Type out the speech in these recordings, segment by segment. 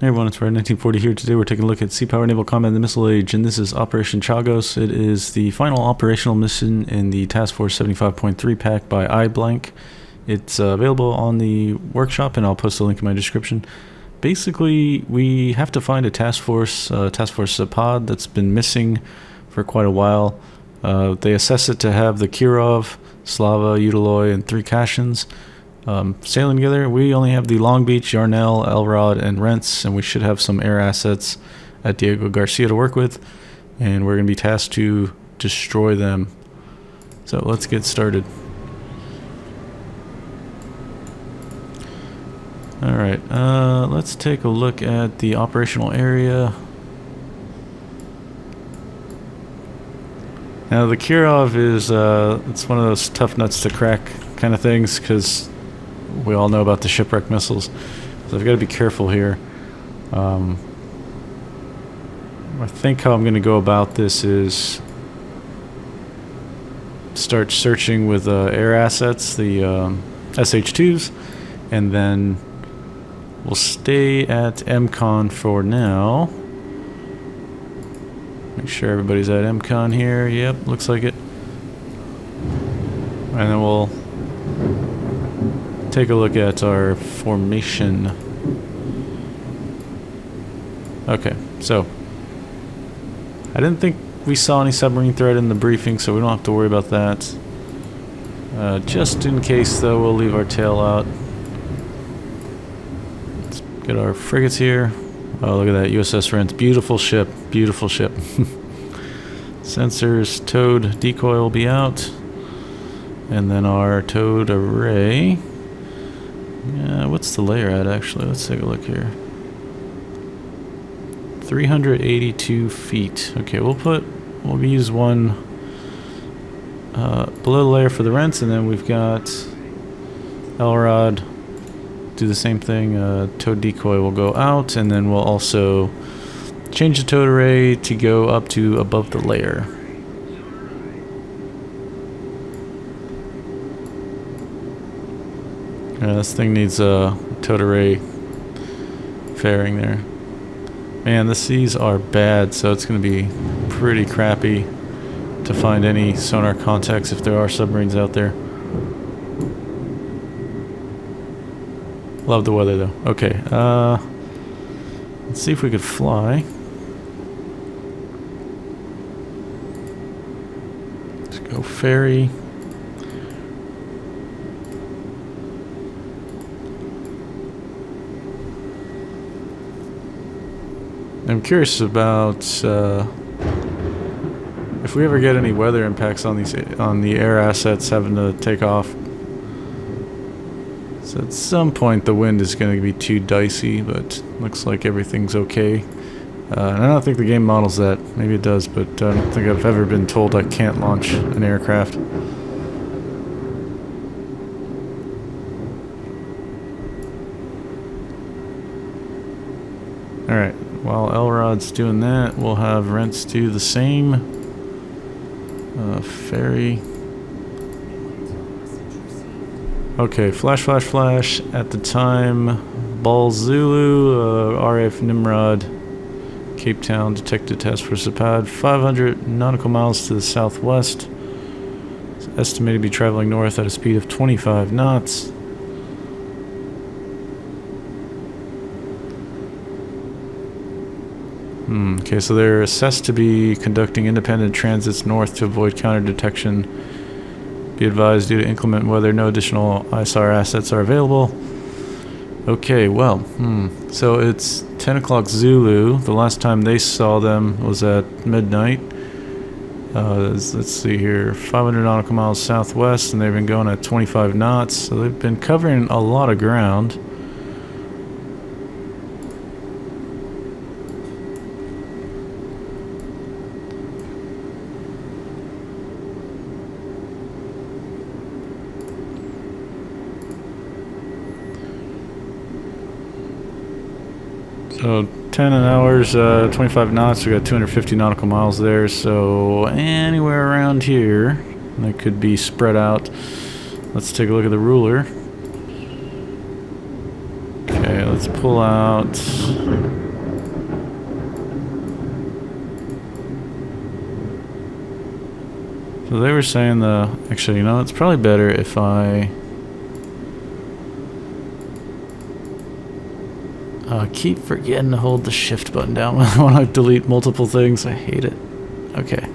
Hey everyone, it's Red 1940 here. Today we're taking a look at Sea Power Naval Combat in the Missile Age, and this is Operation Chagos. It is the final operational mission in the Task Force 75.3 pack by iBlank. It's available on the workshop, and I'll post a link in my description. Basically, we have to find a task force Zapad that's been missing for quite a while. They assess it to have the Kirov, Slava, Utiloi, and 3 cashions. Sailing together. We only have the Long Beach, Yarnell, Elrod, and Rents, and we should have some air assets at Diego Garcia to work with, and we're going to be tasked to destroy them. So let's get started. Alright, let's take a look at the operational area. Now the Kirov is, it's one of those tough nuts to crack kind of things, because we all know about the shipwreck missiles, so I've got to be careful here. I think how I'm going to go about this is start searching with air assets, the SH2s, and then we'll stay at MCON for now. Make sure everybody's at MCON here. Yep, looks like it. And then we'll take a look at our formation. Okay, so I didn't think we saw any submarine threat in the briefing, so we don't have to worry about that. Just in case, though, we'll leave our tail out. Let's get our frigates here. Oh, look at that USS Rent. Beautiful ship. Beautiful ship. Sensors, towed decoy will be out. And then our towed array. Yeah, what's the layer at actually? Let's take a look here. 382 feet. Okay, we'll use one below the layer for the Rents, and then we've got Elrod do the same thing. Towed decoy will go out, and then we'll also change the towed array to go up to above the layer. This thing needs a towed array fairing there. Man, the seas are bad, so it's going to be pretty crappy to find any sonar contacts if there are submarines out there. Love the weather though. Okay, let's see if we could fly. Let's go ferry. I'm curious about if we ever get any weather impacts on the air assets having to take off. So at some point the wind is going to be too dicey, but looks like everything's okay. And I don't think the game models that. Maybe it does, but I don't think I've ever been told I can't launch an aircraft. Alright, while Elrod's doing that, we'll have Rents do the same. Ferry. Okay, flash at the time. Ball Zulu, RF Nimrod, Cape Town, detected task force Zapad, 500 nautical miles to the southwest. It's estimated to be traveling north at a speed of 25 knots. Okay, so they're assessed to be conducting independent transits north to avoid counter detection. Be advised, due to inclement weather, no additional ISR assets are available. Okay, well, so it's 10 o'clock Zulu. The last time they saw them was at midnight. Let's see here, 500 nautical miles southwest, and they've been going at 25 knots, so they've been covering a lot of ground. So 10 hours, 25 knots, we got 250 nautical miles there, so anywhere around here, that could be spread out. Let's take a look at the ruler. Okay, let's pull out So they were saying actually, you know, it's probably better if I keep forgetting to hold the shift button down when I delete multiple things. I hate it. Okay.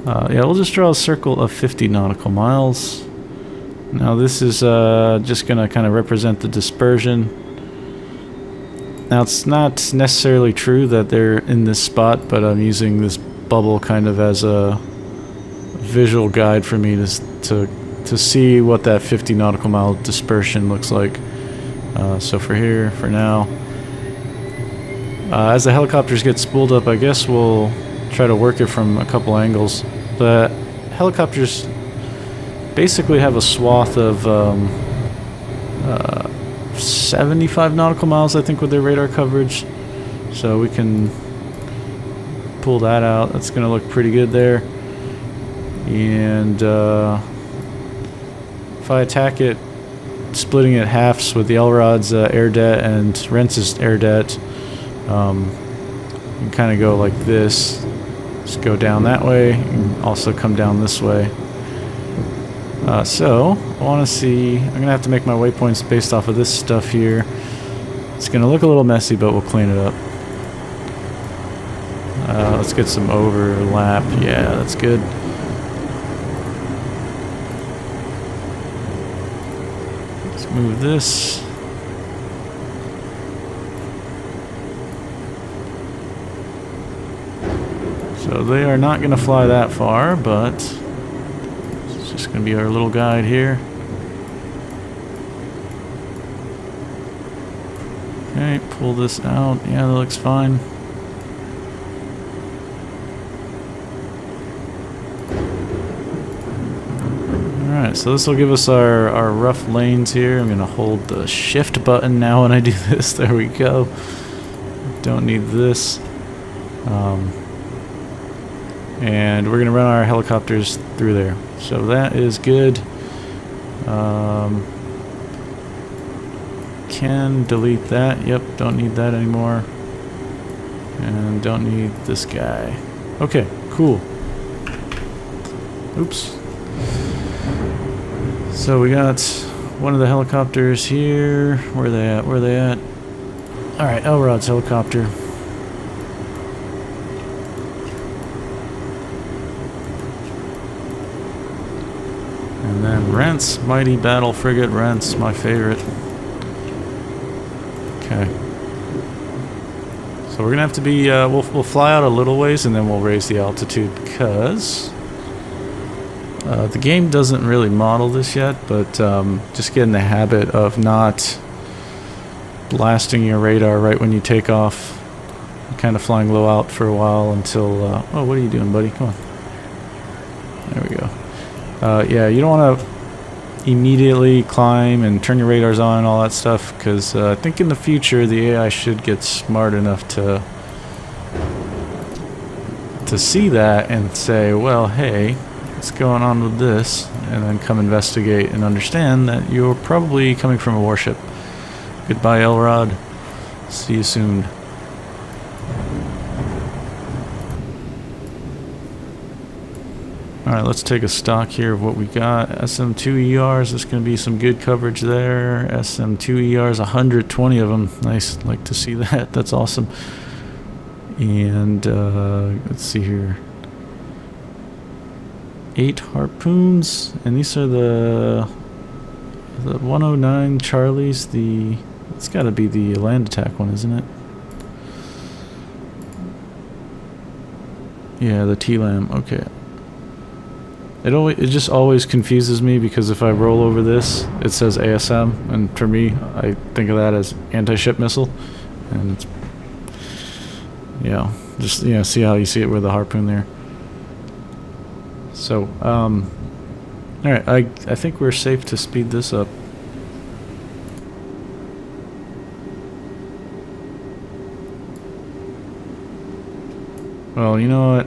Yeah, we'll just draw a circle of 50 nautical miles. Now this is just going to kind of represent the dispersion. Now it's not necessarily true that they're in this spot, but I'm using this bubble kind of as a visual guide for me to see what that 50 nautical mile dispersion looks like. So for here, for now, as the helicopters get spooled up, I guess we'll try to work it from a couple angles. The helicopters basically have a swath of 75 nautical miles, I think, with their radar coverage. So we can pull that out. That's going to look pretty good there. And if I attack it, splitting it halves with the Elrod's air det and Rentz's air det, you can kind of go like this. Just go down that way and also come down this way. So I want to see, I'm going to have to make my waypoints based off of this stuff here. It's going to look a little messy, but we'll clean it up. Let's get some overlap. Yeah, that's good. Let's move this. So they are not going to fly that far, but it's just going to be our little guide here. Okay, pull this out. Yeah, that looks fine. Alright, so this will give us our rough lanes here. I'm going to hold the shift button now when I do this. There we go. Don't need this. And we're going to run our helicopters through there. So that is good. Can delete that. Yep, don't need that anymore. And don't need this guy. Okay, cool. Oops. So we got one of the helicopters here. Where are they at? Where are they at? Alright, Elrod's helicopter. And then Rent's mighty battle frigate. Rent's my favorite. Okay. So we're gonna have to be. We'll fly out a little ways and then we'll raise the altitude because the game doesn't really model this yet. But just get in the habit of not blasting your radar right when you take off. Kind of flying low out for a while until. Oh, what are you doing, buddy? Come on. There we go. Yeah, you don't want to immediately climb and turn your radars on and all that stuff, because I think in the future the AI should get smart enough to see that and say, well, hey, what's going on with this? And then come investigate and understand that you're probably coming from a warship. Goodbye, Elrod. See you soon. Alright, let's take a stock here of what we got. SM2ERs, there's going to be some good coverage there. SM2ERs, 120 of them. Nice, like to see that. That's awesome. And let's see here. 8 harpoons, and these are the 109 Charlies. It's got to be the land attack one, isn't it? Yeah, the T-Lam. Okay. It just always confuses me because if I roll over this, it says ASM, and for me, I think of that as anti-ship missile, and it's, yeah, just, you know, see how you see it with the harpoon there. So, alright, I think we're safe to speed this up. Well, you know what?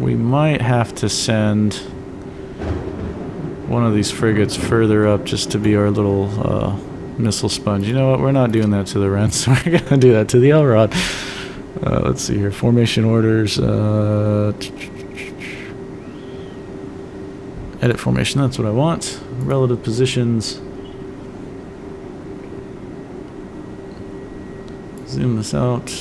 We might have to send one of these frigates further up just to be our little missile sponge. You know what? We're not doing that to the Rents. We're going to do that to the Elrod. Let's see here. Formation orders. Edit formation, that's what I want. Relative positions. Zoom this out.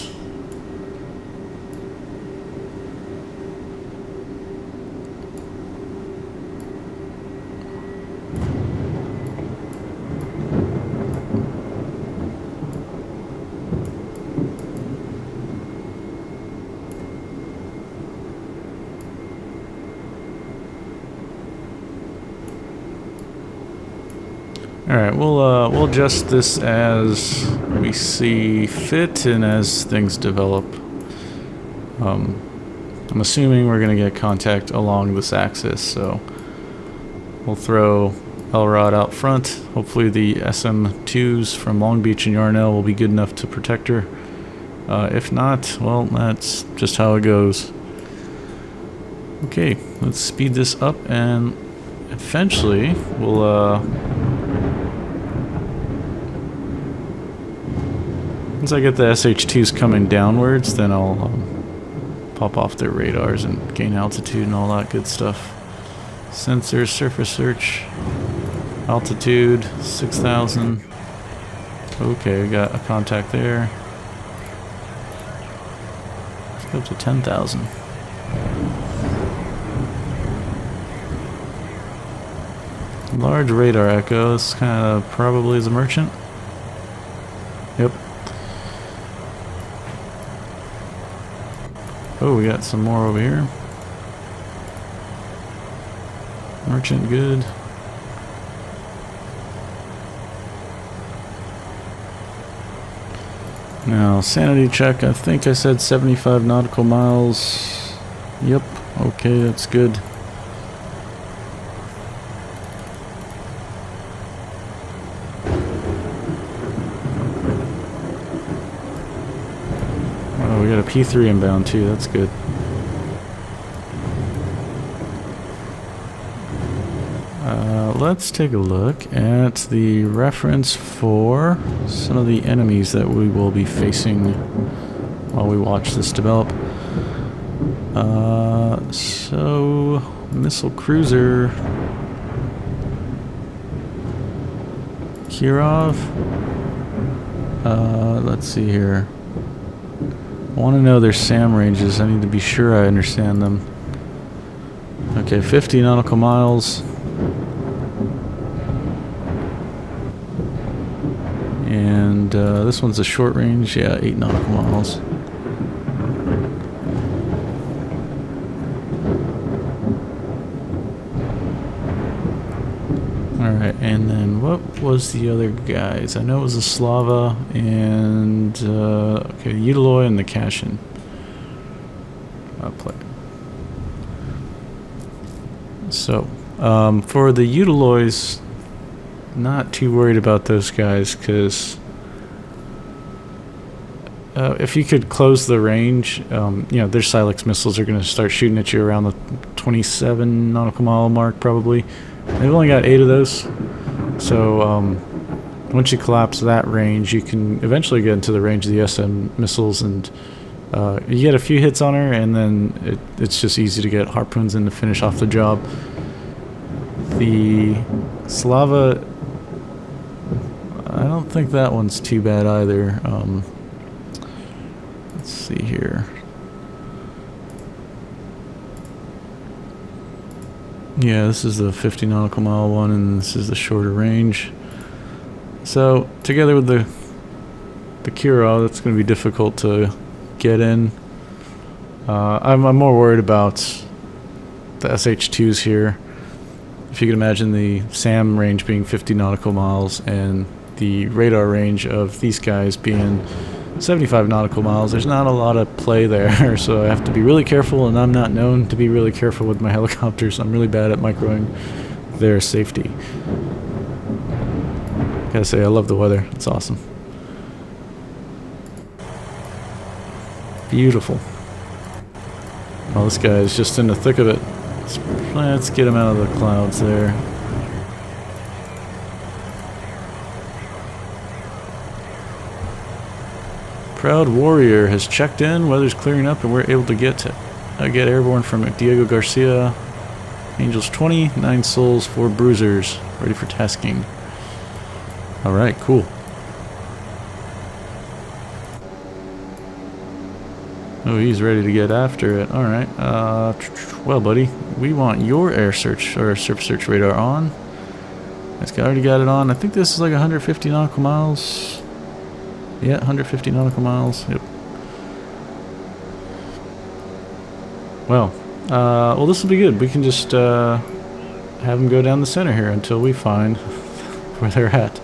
Alright, we'll adjust this as we see fit and as things develop. I'm assuming we're going to get contact along this axis, so we'll throw LROD out front. Hopefully the SM-2s from Long Beach and Yarnell will be good enough to protect her. If not, well, that's just how it goes. Okay, let's speed this up, and eventually we'll once I get the SH-2s coming downwards, then I'll pop off their radars and gain altitude and all that good stuff. Sensors, surface search, altitude, 6,000. Okay, we got a contact there. Let's go up to 10,000. Large radar echo. This kind of probably is a merchant. Yep. Oh, we got some more over here. Merchant, good. Now, sanity check. I think I said 75 nautical miles. Yep. Okay, that's good. We got a P3 inbound too, that's good. Let's take a look at the reference for some of the enemies that we will be facing while we watch this develop. So, missile cruiser Kirov. Let's see here. I want to know their SAM ranges. I need to be sure I understand them. Okay, 50 nautical miles. And this one's a short range. Yeah, 8 nautical miles. Alright, and then what was the other guys? I know it was a Slava and okay, the Utiloi and the Cashion. Play. So, for the Utilois, not too worried about those guys, because if you could close the range, you know, their Silex missiles are going to start shooting at you around the 27 nautical mile mark, probably. They've only got 8 of those, so once you collapse that range, you can eventually get into the range of the SM missiles, and you get a few hits on her, and then it's just easy to get harpoons in to finish off the job. The Slava, I don't think that one's too bad either. Let's see here. Yeah, this is the 50 nautical mile one, and this is the shorter range. So, together with the Kirov, that's going to be difficult to get in. I'm more worried about the SH-2s here. If you can imagine the SAM range being 50 nautical miles and the radar range of these guys being 75 nautical miles, there's not a lot of play there, so I have to be really careful, and I'm not known to be really careful with my helicopters. I'm really bad at microing their safety. Gotta say, I love the weather. It's awesome. Beautiful. Well, this guy is just in the thick of it. Let's get him out of the clouds there. Proud Warrior has checked in. Weather's clearing up, and we're able to get airborne from Diego Garcia. Angels 20, 9 souls, 4 bruisers. Ready for tasking. Alright, cool. Oh, he's ready to get after it. Alright. Well, buddy, we want your air search, or surface search radar on. This guy already got it on. I think this is like 150 nautical miles. Yeah, 150 nautical miles. Yep. Well, this will be good. We can just have them go down the center here until we find where they're at.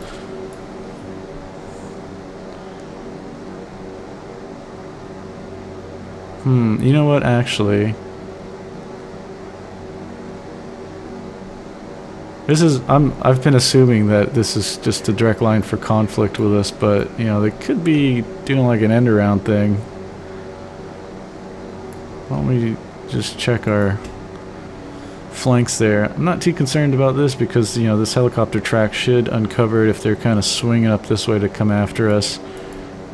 You know what, actually, I've been assuming that this is just a direct line for conflict with us, but, you know, they could be doing like an end around thing. Why don't we just check our flanks there? I'm not too concerned about this because, you know, this helicopter track should uncover it if they're kind of swinging up this way to come after us.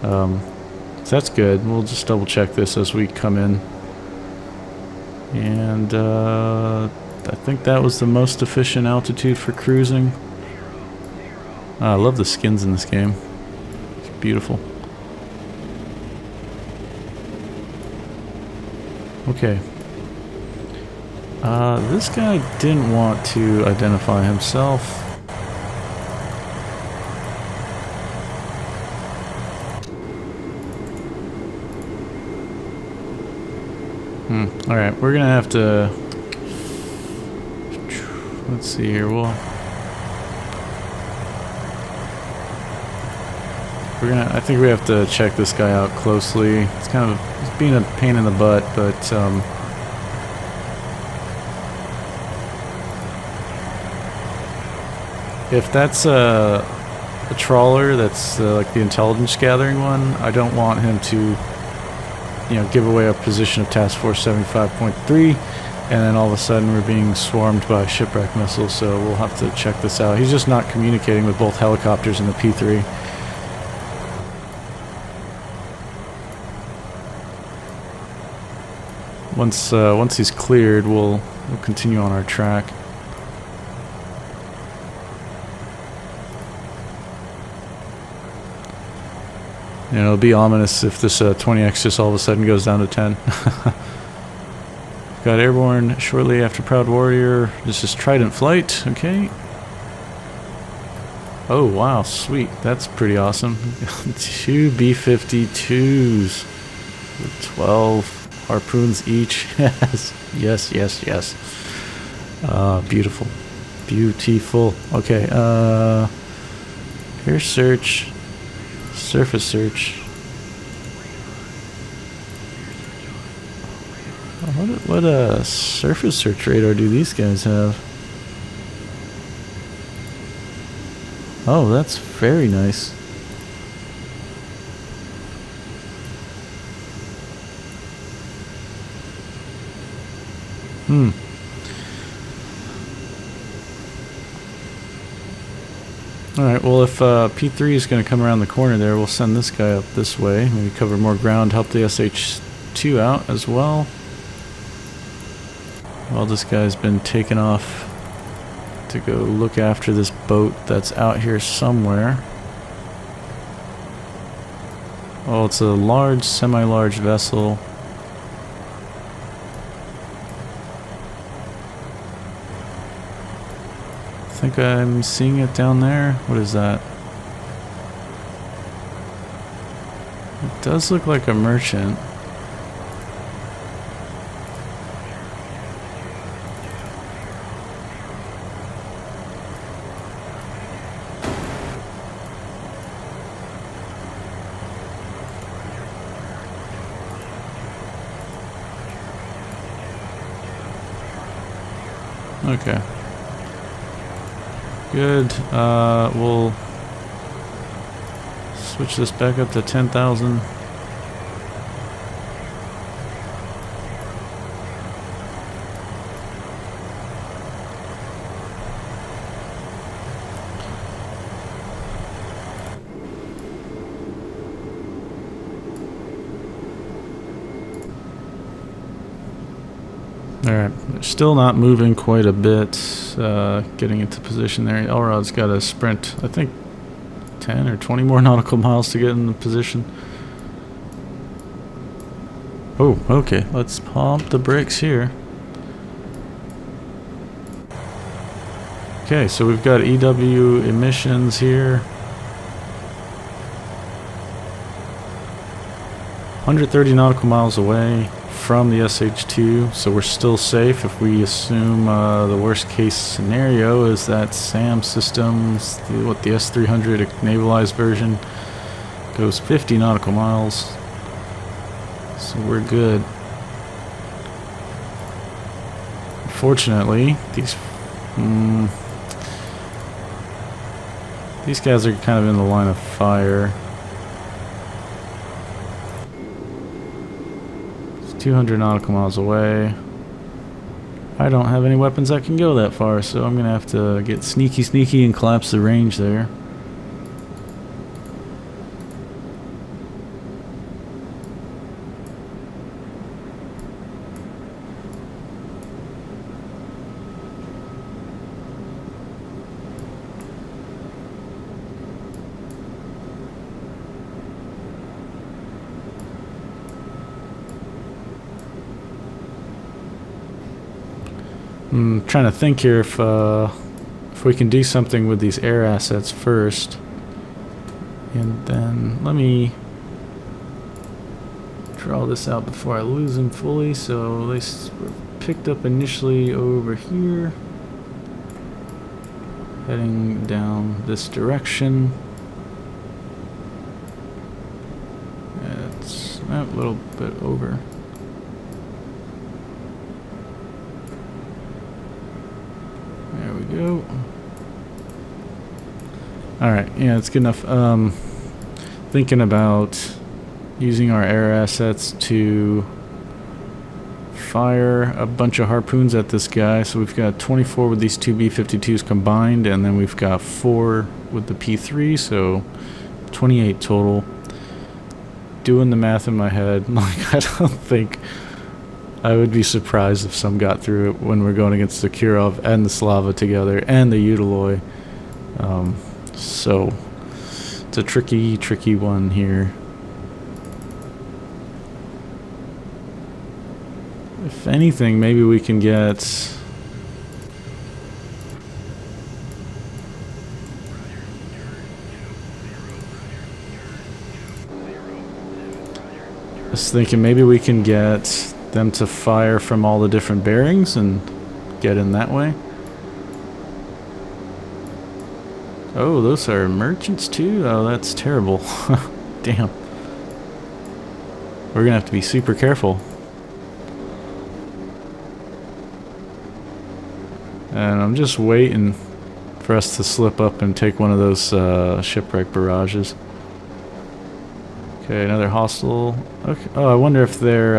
So that's good. We'll just double check this as we come in. And I think that was the most efficient altitude for cruising. I love the skins in this game. It's beautiful. Okay. This guy didn't want to identify himself. Alright, we're gonna have to... Let's see here, I think we have to check this guy out closely. It's kind of... It's being a pain in the butt, but, if that's a trawler, that's like the intelligence gathering one, I don't want him to, you know, give away our position of Task Force 75.3, and then all of a sudden we're being swarmed by shipwreck missiles, so we'll have to check this out. He's just not communicating with both helicopters and the P3. Once he's cleared, we'll continue on our track. You know, it'll be ominous if this 20X just all of a sudden goes down to 10. Got airborne shortly after Proud Warrior. This is Trident flight, okay. Oh, wow, sweet. That's pretty awesome. 2 B-52s with 12 harpoons each. Yes, yes, yes, yes. Beautiful. Beautiful. Okay, air search. Surface search. What a surface search radar do these guys have? Oh, that's very nice. Alright, well, if P3 is going to come around the corner there, we'll send this guy up this way. Maybe cover more ground, help the SH2 out as well. Well, this guy's been taken off to go look after this boat that's out here somewhere. Oh, it's a large, semi-large vessel. I think I'm seeing it down there. What is that? It does look like a merchant. Okay. Good. We'll switch this back up to 10,000. Alright, they're still not moving quite a bit, getting into position there. Elrod's got to sprint, I think, 10 or 20 more nautical miles to get in the position. Oh, okay, let's pump the brakes here. Okay, so we've got EW emissions here. 130 nautical miles away from the SH2, so we're still safe if we assume the worst case scenario is that SAM systems, the S300 navalized version, goes 50 nautical miles. So we're good. Unfortunately, these guys are kind of in the line of fire. 200 nautical miles away. I don't have any weapons that can go that far, so I'm gonna have to get sneaky and collapse the range there. I'm trying to think here if we can do something with these air assets first, and then let me draw this out before I lose them fully. So they were picked up initially over here, heading down this direction. It's a little bit over. Go. Alright, yeah, it's good enough. Thinking about using our air assets to fire a bunch of harpoons at this guy. So we've got 24 with these two B-52s combined, and then we've got 4 with the P-3, so 28 total. Doing the math in my head, like, I don't think... I would be surprised if some got through it when we're going against the Kirov and the Slava together and the Utiloi. So it's a tricky one here. If anything, maybe we can get... I was thinking maybe we can get them to fire from all the different bearings and get in that way. Oh, those are merchants too? Oh, that's terrible. Damn. We're gonna have to be super careful. And I'm just waiting for us to slip up and take one of those shipwreck barrages. Okay, another hostile. Okay. Oh, I wonder if they're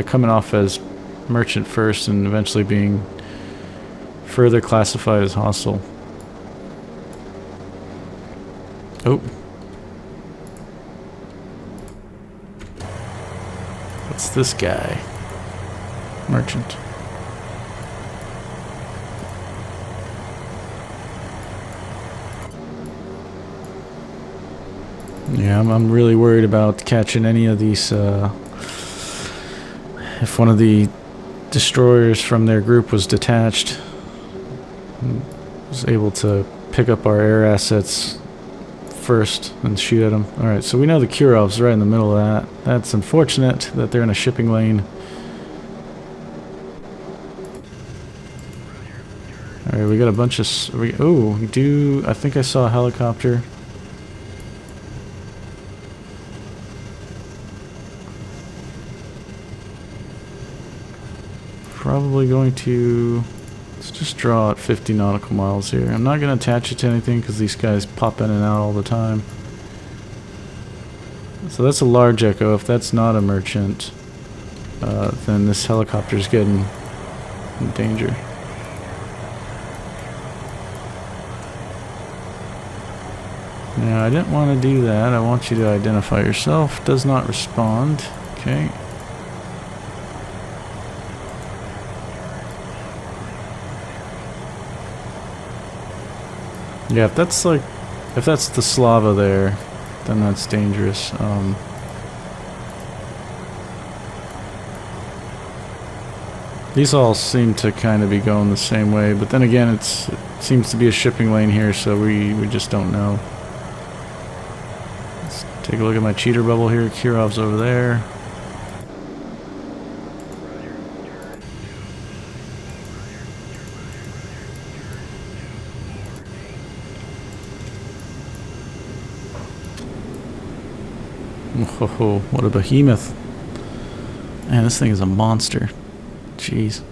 coming off as merchant first and eventually being further classified as hostile. Oh. What's this guy? Merchant. Yeah, I'm really worried about catching any of these, if one of the destroyers from their group was detached, was able to pick up our air assets first and shoot at them. Alright, so we know the Kirov's right in the middle of that. That's unfortunate that they're in a shipping lane. Alright, we got a bunch of... oh, we do... I think I saw a helicopter. Probably going to... let's just draw at 50 nautical miles here. I'm not going to attach it to anything because these guys pop in and out all the time. So that's a large Echo. If that's not a merchant, then this helicopter's getting in danger. Now, I didn't want to do that. I want you to identify yourself. Does not respond. Okay. Yeah, if that's like, if that's the Slava there, then that's dangerous. These all seem to kind of be going the same way, but then again, it seems to be a shipping lane here, so we just don't know. Let's take a look at my cheater bubble here. Kirov's over there. Oh, what a behemoth. Man, this thing is a monster. Jeez.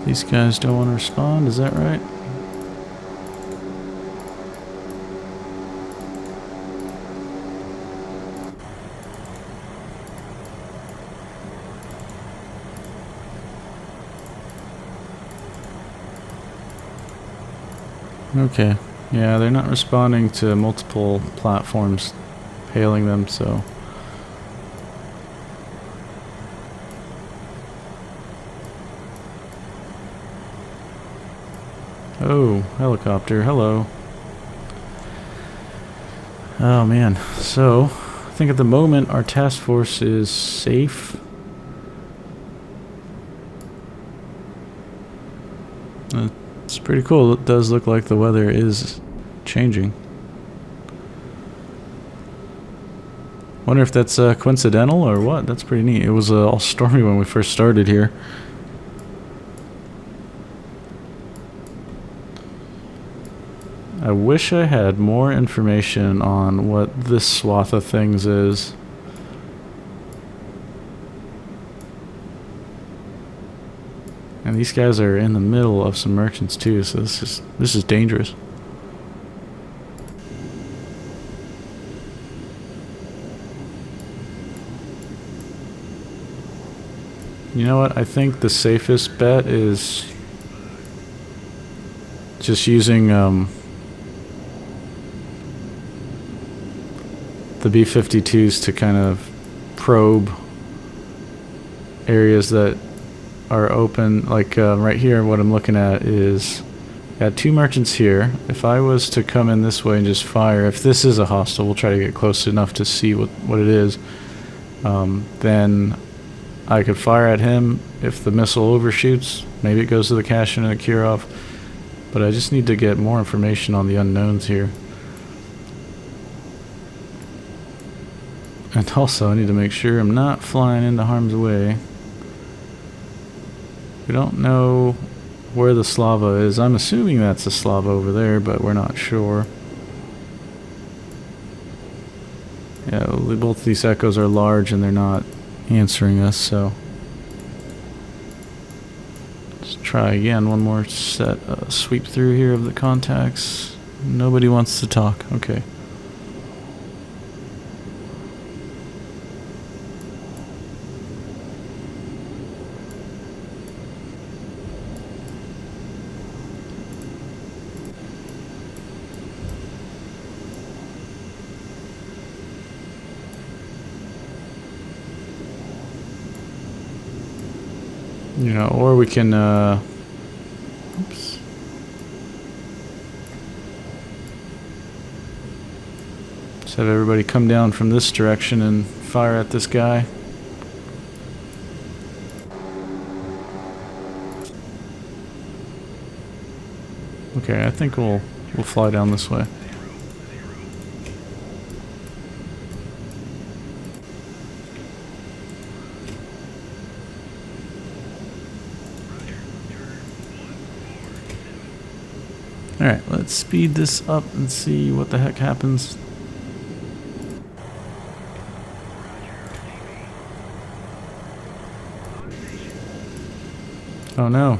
These guys don't want to respond, is that right? Okay, yeah, they're not responding to multiple platforms hailing them, so... Oh, helicopter, hello. Oh man, so, I think at the moment our task force is safe. It's pretty cool. It does look like the weather is changing. Wonder if that's coincidental or what. That's pretty neat. It was all stormy when we first started here. I wish I had more information on what this swath of things is. And these guys are in the middle of some merchants too, so this is dangerous. You know what? I think the safest bet is just using the B-52s to kind of probe areas that are open. Like right here, what I'm looking at is got two merchants here. If I was to come in this way and just fire, if this is a hostile, we'll try to get close enough to see what it is. Then I could fire at him. If the missile overshoots, maybe it goes to the cashion and the Kirov. But I just need to get more information on the unknowns here. And also, I need to make sure I'm not flying into harm's way. We don't know where the Slava is. I'm assuming that's the Slava over there, but we're not sure. Yeah, both these echoes are large and they're not answering us, so... Let's try again. One more set, sweep through here of the contacts. Nobody wants to talk. Okay. You know, or we can, oops. Just have everybody come down from this direction and fire at this guy. Okay, I think we'll fly down this way. Alright, let's speed this up and see what the heck happens. Oh no.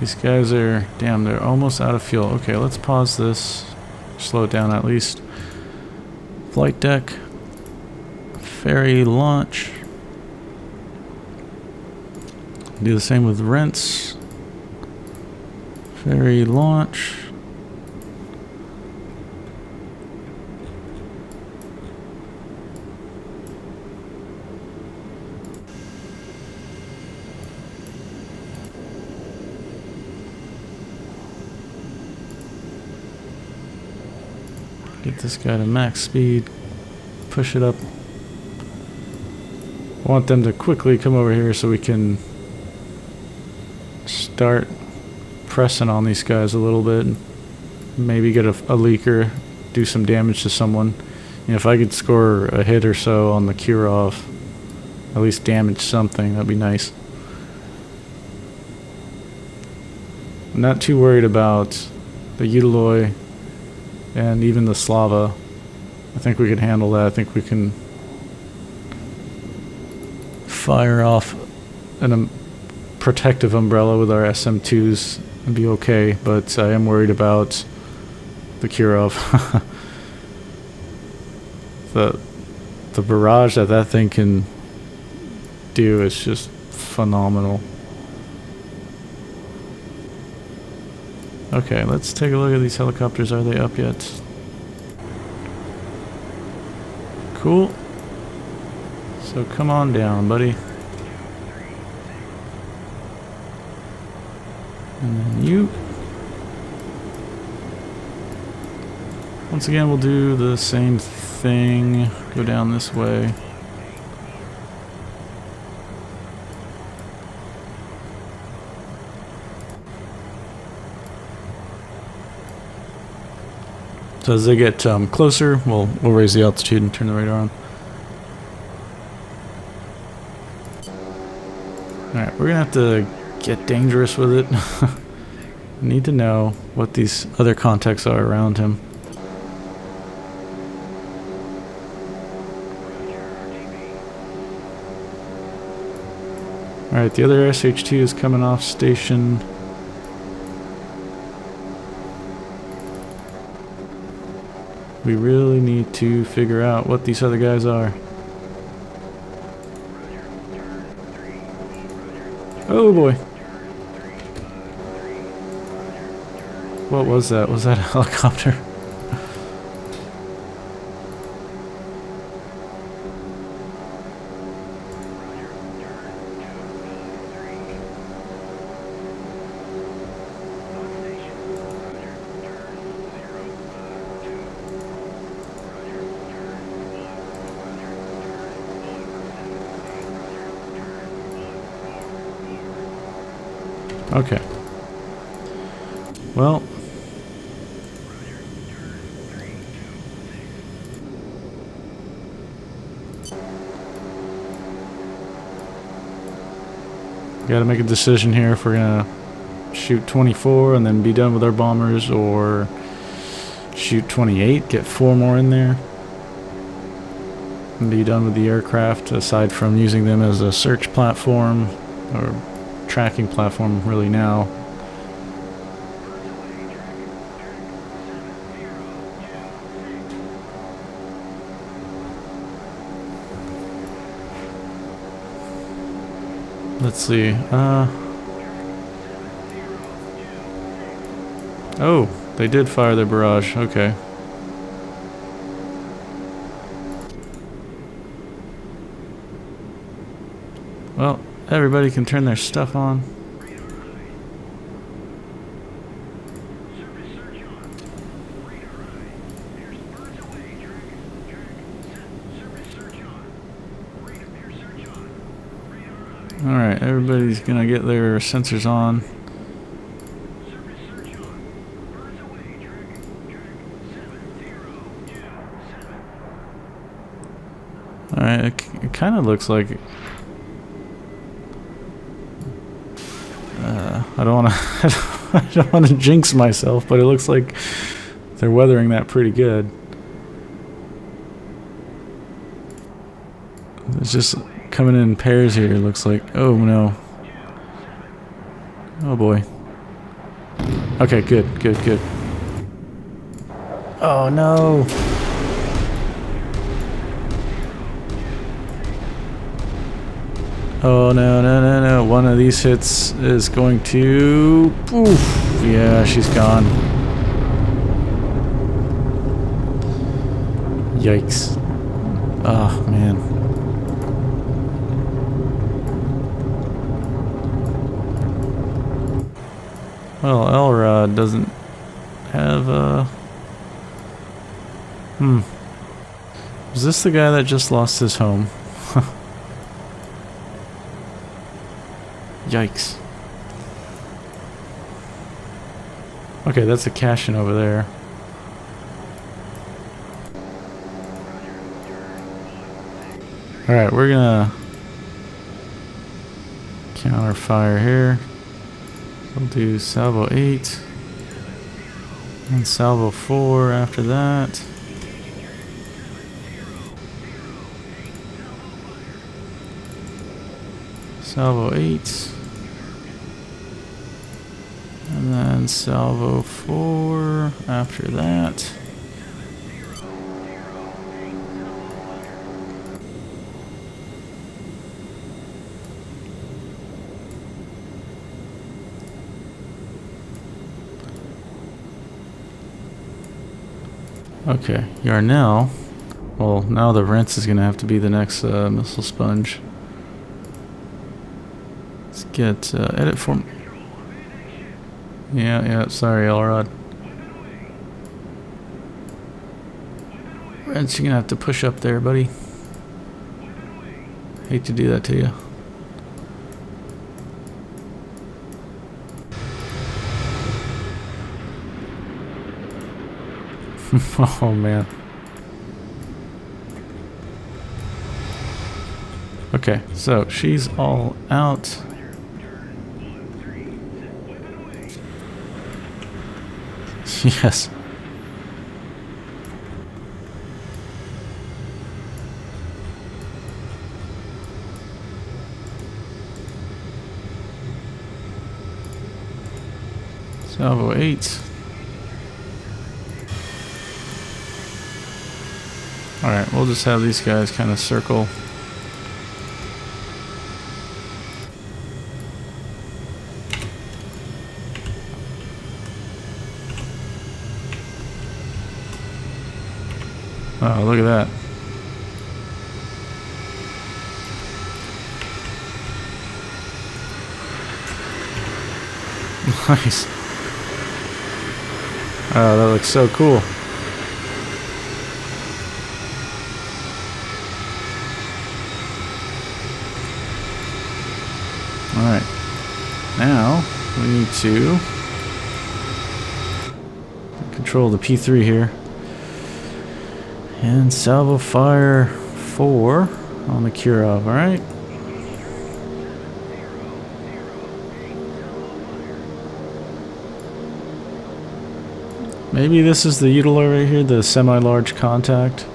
These guys are... Damn, they're almost out of fuel. Okay, let's pause this. Slow it down at least. Flight deck. Ferry launch. Do the same with rents. Ferry launch. Get this guy to max speed. Push it up. I want them to quickly come over here so we can start pressing on these guys a little bit. Maybe get a leaker, do some damage to someone. You know, if I could score a hit or so on the Kirov, at least damage something, that'd be nice. I'm not too worried about the Utiloi and even the Slava. I think we can handle that. I think we can fire off a protective umbrella with our SM2s and be okay, but I am worried about the Kirov. The barrage that thing can do is just phenomenal. Okay, let's take a look at these helicopters. Are they up yet? Cool. So come on down, buddy. And then you. Once again, we'll do the same thing. Go down this way. So as they get closer, we'll raise the altitude and turn the radar on. Alright, we're gonna have to get dangerous with it. Need to know what these other contacts are around him. Alright, the other SH2 is coming off station. We really need to figure out what these other guys are. Oh boy. What was that? Was that a helicopter? Okay. Well. Gotta make a decision here if we're gonna shoot 24 and then be done with our bombers, or shoot 28, get 4 more in there, and be done with the aircraft, aside from using them as a search platform, or tracking platform really now. Let's see. Oh, they did fire their barrage. Okay. Well, everybody can turn their stuff on. Alright, everybody's gonna get their sensors on. Alright, it kind of looks like... I don't want to I don't want to jinx myself, but it looks like they're weathering that pretty good. It's just coming in pairs here, it looks like. Oh no. Oh boy. Okay, good. Oh no. Oh no. One of these hits is going to... Oof. Yeah, she's gone. Yikes. Oh man. Well, Elrod doesn't have Was this the guy that just lost his home? Yikes. Okay, that's a cashion over there. Alright, we're gonna counter fire here. We'll do salvo 8 and salvo 4 after that. Salvo 8 and then salvo 4 after that. Okay, Yarnell. Well, now the rinse is going to have to be the next missile sponge. Let's get edit form. Yeah, sorry, Elrod. Rinse, you're going to have to push up there, buddy. Hate to do that to you. Oh man. Okay, so she's all out. Yes. Salvo 8. Alright, we'll just have these guys kind of circle. Oh, look at that. Nice. Oh, that looks so cool. Alright, now we need to control the P3 here and salvo fire 4 on the Kirov, alright? Maybe this is the Utiler right here, the semi-large contact.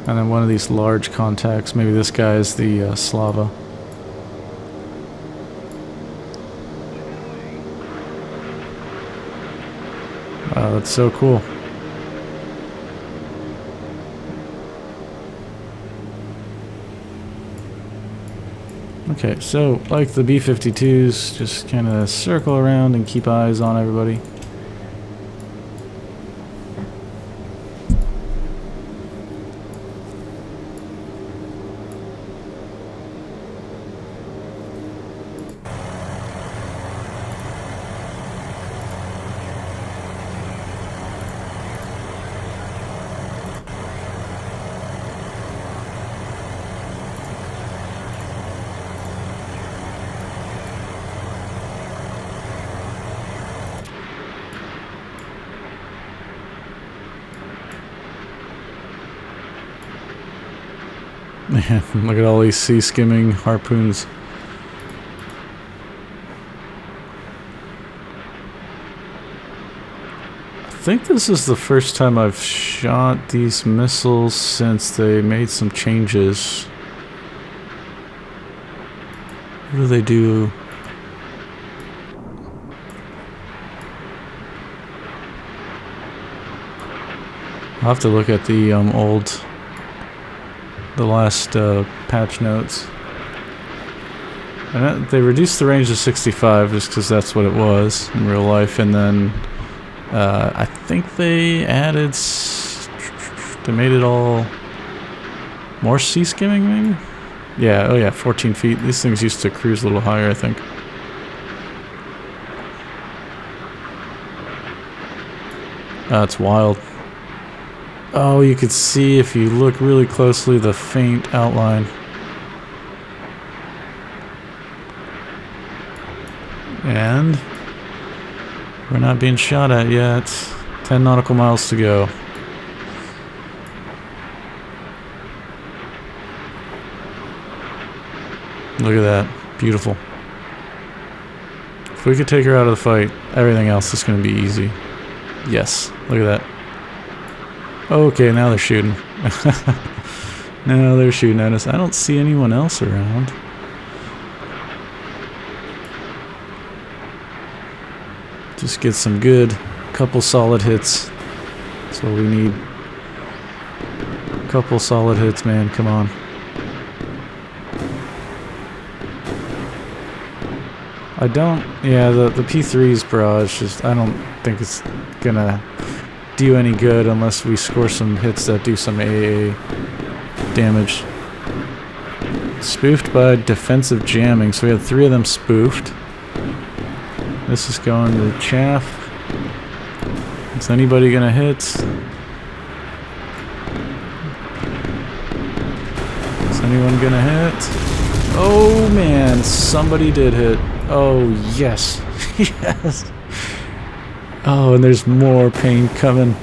And then one of these large contacts, maybe this guy is the Slava. Wow, that's so cool. Okay, so like the B-52s, just kind of circle around and keep eyes on everybody. Man, look at all these sea skimming harpoons. I think this is the first time I've shot these missiles since they made some changes. What do they do? I'll have to look at the the last patch notes. And they reduced the range to 65 just because that's what it was in real life, and then I think they added, they made it all more sea skimming maybe? Yeah, oh yeah, 14 feet. These things used to cruise a little higher, I think. It's wild. Oh, you could see if you look really closely the faint outline. And we're not being shot at yet. 10 nautical miles to go. Look at that. Beautiful. If we could take her out of the fight, everything else is going to be easy. Yes. Look at that. Okay, now they're shooting. Now they're shooting at us. I don't see anyone else around. Just get some good, couple solid hits. That's what we need. Couple solid hits, man. Come on. I don't... Yeah, the P3's barrage just... I don't think it's gonna do any good unless we score some hits that do some AA damage. Spoofed by defensive jamming. So we had 3 of them spoofed. This is going to chaff. Is anybody gonna hit? Is anyone gonna hit? Oh man, somebody did hit. Oh yes. Yes. Oh, and there's more pain coming.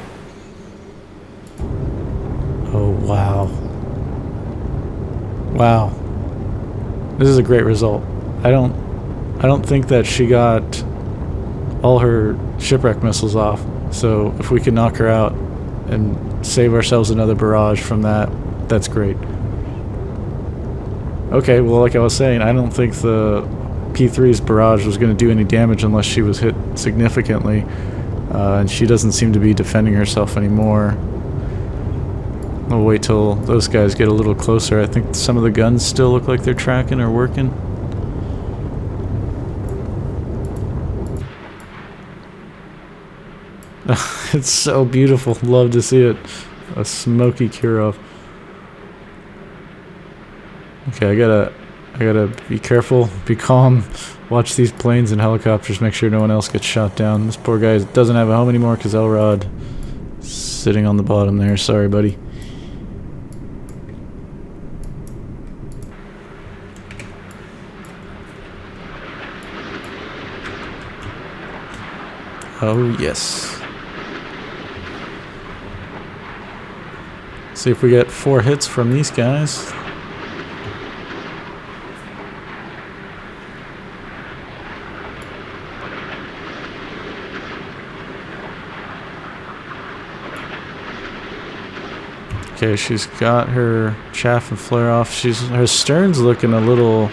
Oh wow. Wow. This is a great result. I don't think that she got all her shipwreck missiles off. So if we can knock her out and save ourselves another barrage from that, that's great. Okay, well, like I was saying, I don't think the P3's barrage was going to do any damage unless she was hit significantly. And she doesn't seem to be defending herself anymore. We'll wait till those guys get a little closer. I think some of the guns still look like they're tracking or working. It's so beautiful. Love to see it. A smoky Kirov. Okay, I gotta be careful, be calm, watch these planes and helicopters, make sure no one else gets shot down. This poor guy doesn't have a home anymore because Elrod is sitting on the bottom there. Sorry, buddy. Oh, yes. See if we get 4 hits from these guys. Okay, she's got her chaff and flare off. Her stern's looking a little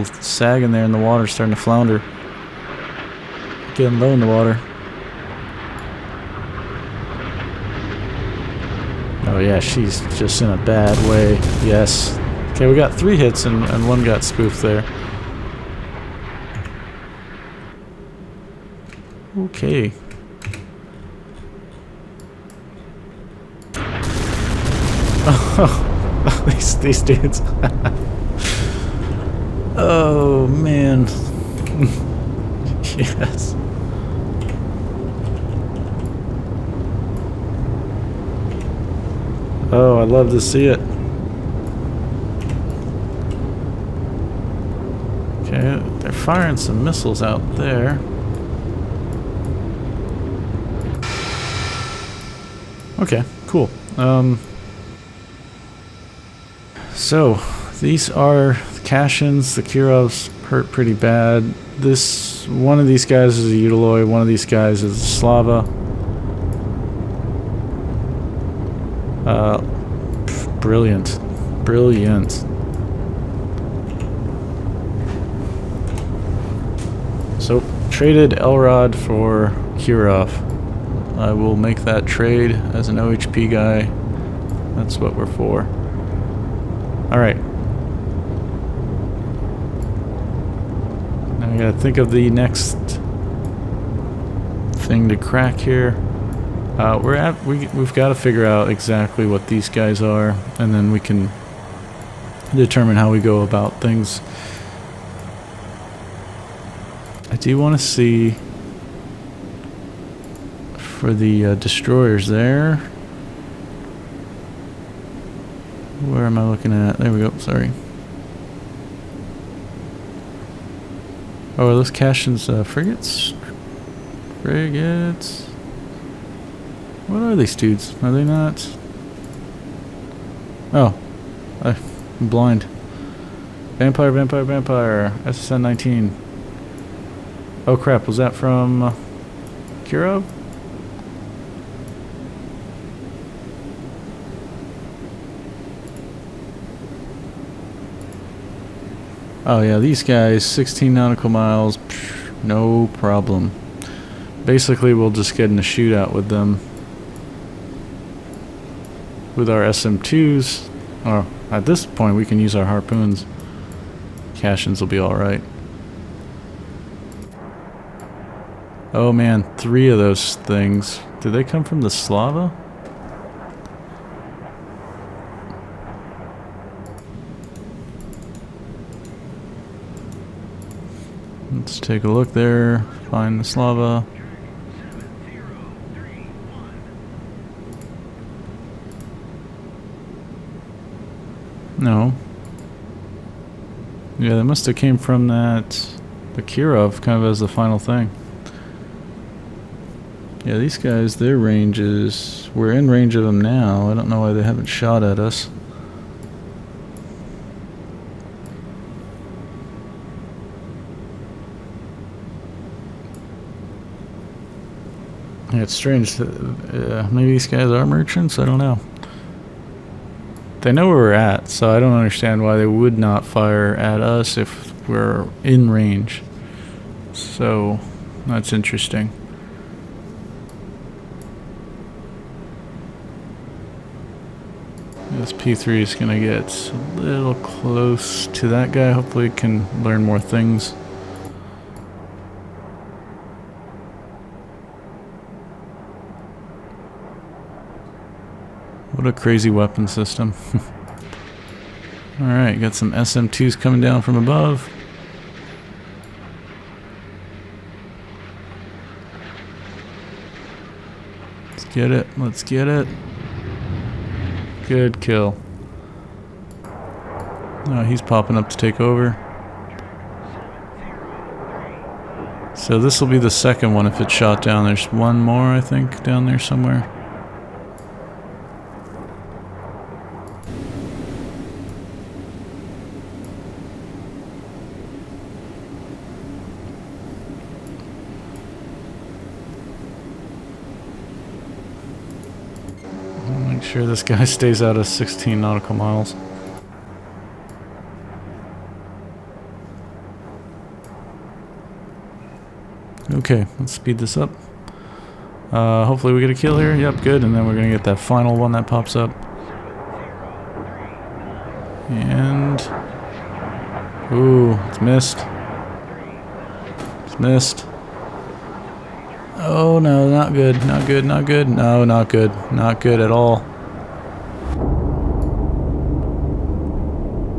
sagging there in the water, starting to flounder. Getting low in the water. Oh yeah, she's just in a bad way. Yes. Okay, we got 3 hits and 1 got spoofed there. Okay. Oh, these dudes. Oh man. Yes. Oh, I love to see it. Okay, they're firing some missiles out there. Okay, cool. So these are the cashions. The Kirovs hurt pretty bad. One of these guys is a Utiloi, one of these guys is a Slava. Brilliant. Brilliant. So, traded Elrod for Kirov. I will make that trade as an OHP guy. That's what we're for. Alright. Now I gotta think of the next thing to crack here. We've got to figure out exactly what these guys are, and then we can determine how we go about things. I do want to see for the destroyers there. Where am I looking at? There we go, sorry. Oh, are those cashions frigates? Frigates. What are these dudes? Are they not? Oh, I'm blind. Vampire, vampire, vampire. SSN 19. Oh crap, was that from Kirov? Oh yeah, these guys, 16 nautical miles, psh, no problem. Basically, we'll just get in a shootout with them. With our SM2s, or at this point we can use our harpoons. Cashions will be alright. Oh man, 3 of those things. Did they come from the Slava? Let's take a look there, find the Slava. No. Yeah, that must have came from the Kirov, kind of as the final thing. Yeah, these guys, their ranges, we're in range of them now. I don't know why they haven't shot at us. Yeah, it's strange. Maybe these guys are merchants? I don't know. They know where we're at, so I don't understand why they would not fire at us if we're in range. So, that's interesting. This P3 is going to get a little close to that guy. Hopefully it can learn more things. What a crazy weapon system. Alright, got some SM2s coming down from above. Let's get it, let's get it. Good kill. Oh, he's popping up to take over. So this will be the second one if it's shot down. There's one more, I think, down there somewhere. Make sure this guy stays out of 16 nautical miles. Okay, let's speed this up. Hopefully we get a kill here. Yep, good. And then we're going to get that final one that pops up. And... ooh, it's missed. It's missed. Oh no, not good, not good, not good. No, not good. Not good at all.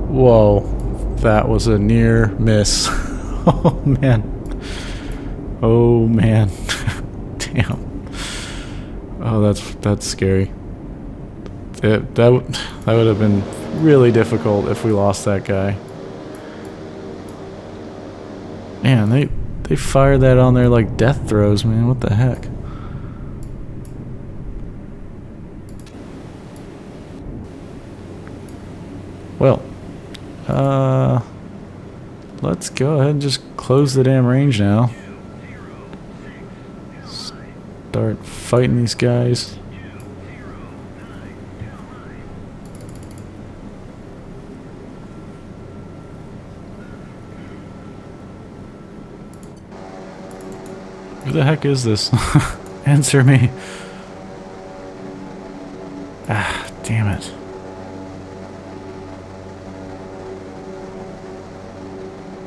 Whoa. That was a near miss. Oh man. Oh man. Damn. Oh, that's scary. That would have been really difficult if we lost that guy. Man, they fire that on there like death throws, man. What the heck? Well, let's go ahead and just close the damn range now. Start fighting these guys. Who the heck is this? Answer me. Ah, damn it.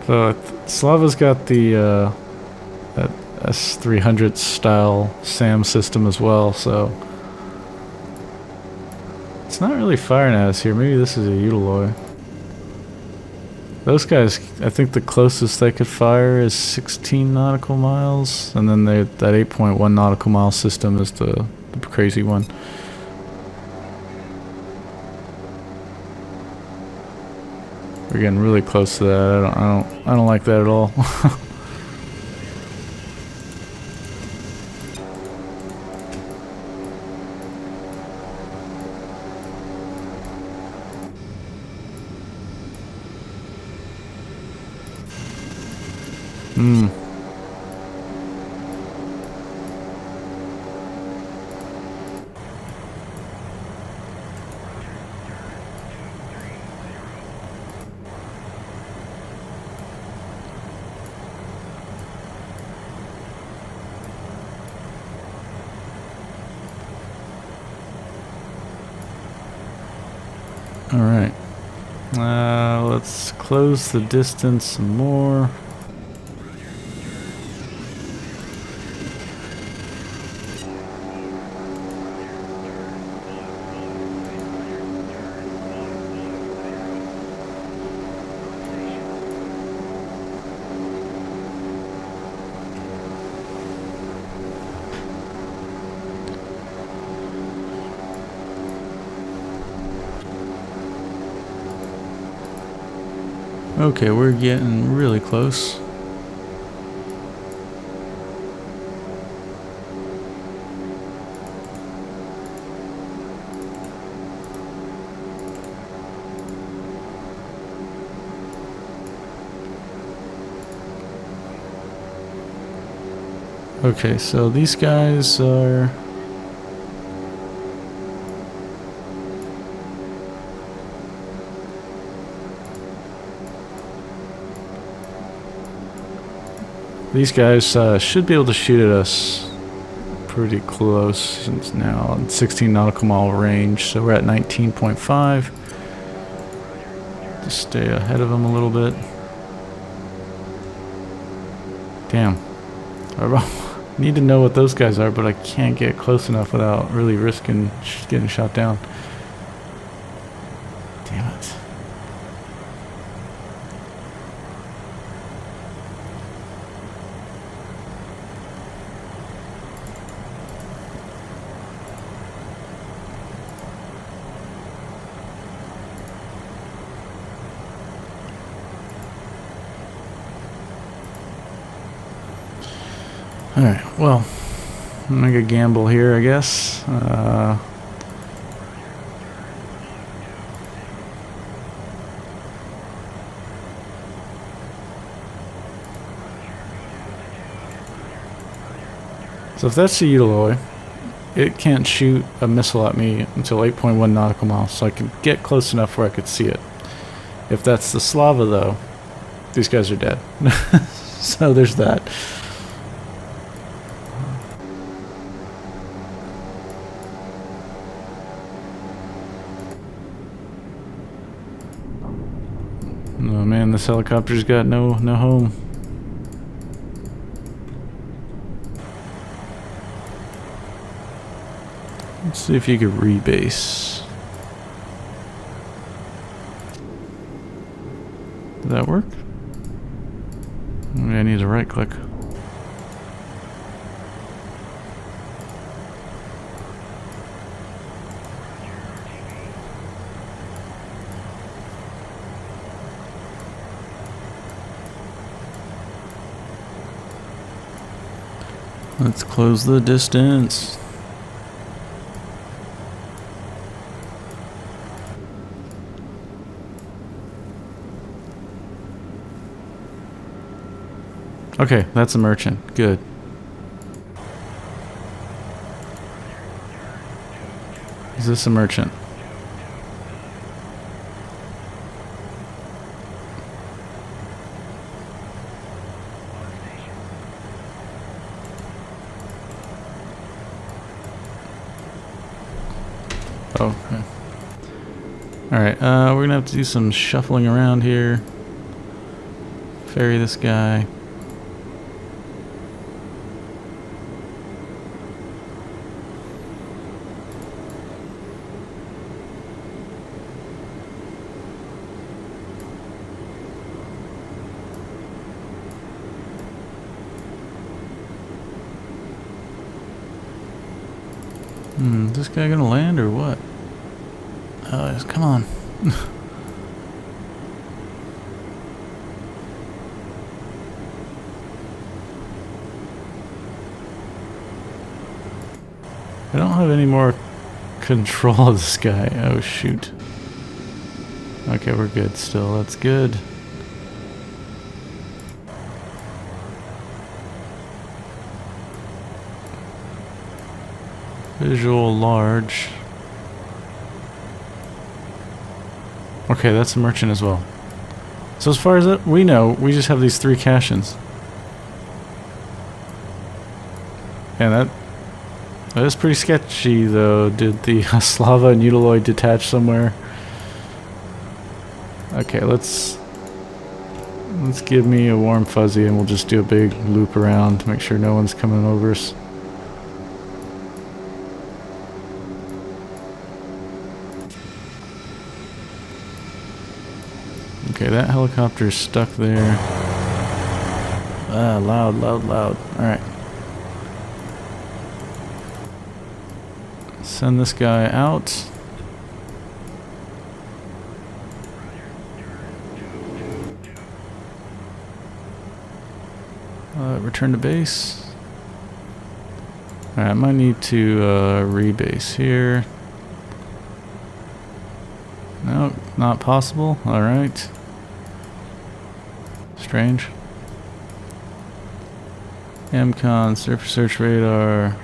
So Slava's got the that S300 style SAM system as well, so it's not really firing at us here. Maybe this is a Utiloy. Those guys, I think the closest they could fire is 16 nautical miles, and then that 8.1 nautical mile system is the crazy one. We're getting really close to that. I don't like that at all. Alright. Let's close the distance some more. Okay, we're getting really close. Okay, so these guys are... These guys should be able to shoot at us pretty close. It's now 16 nautical mile range, so we're at 19.5. Just stay ahead of them a little bit. Damn. I need to know what those guys are, but I can't get close enough without really risking getting shot down. Damn it. Alright, well, I'm gonna make a gamble here, I guess. So if that's the Utiloi, it can't shoot a missile at me until 8.1 nautical miles, so I can get close enough where I could see it. If that's the Slava, though, these guys are dead. So there's that. Oh man, this helicopter's got no home. Let's see if you could rebase. Did that work? Maybe I need to right click. Let's close the distance. Okay, that's a merchant. Good. Is this a merchant? Oh, okay. Alright, we're gonna have to do some shuffling around here. Ferry this guy. Is this guy gonna land or what? Come on. I don't have any more control of this guy. Oh shoot. Okay, we're good still. That's good. Visual large. Okay, that's a merchant as well. So as far as we know, we just have these 3 cashions. And that is pretty sketchy though. Did the Slava and Utiloid detach somewhere? Okay, let's give me a warm fuzzy and we'll just do a big loop around to make sure no one's coming over us. Okay, that helicopter is stuck there. Ah, loud, loud, loud. Alright. Send this guy out. Return to base. Alright, I might need to rebase here. No, not possible. Alright. Strange. MCON, surface search radar,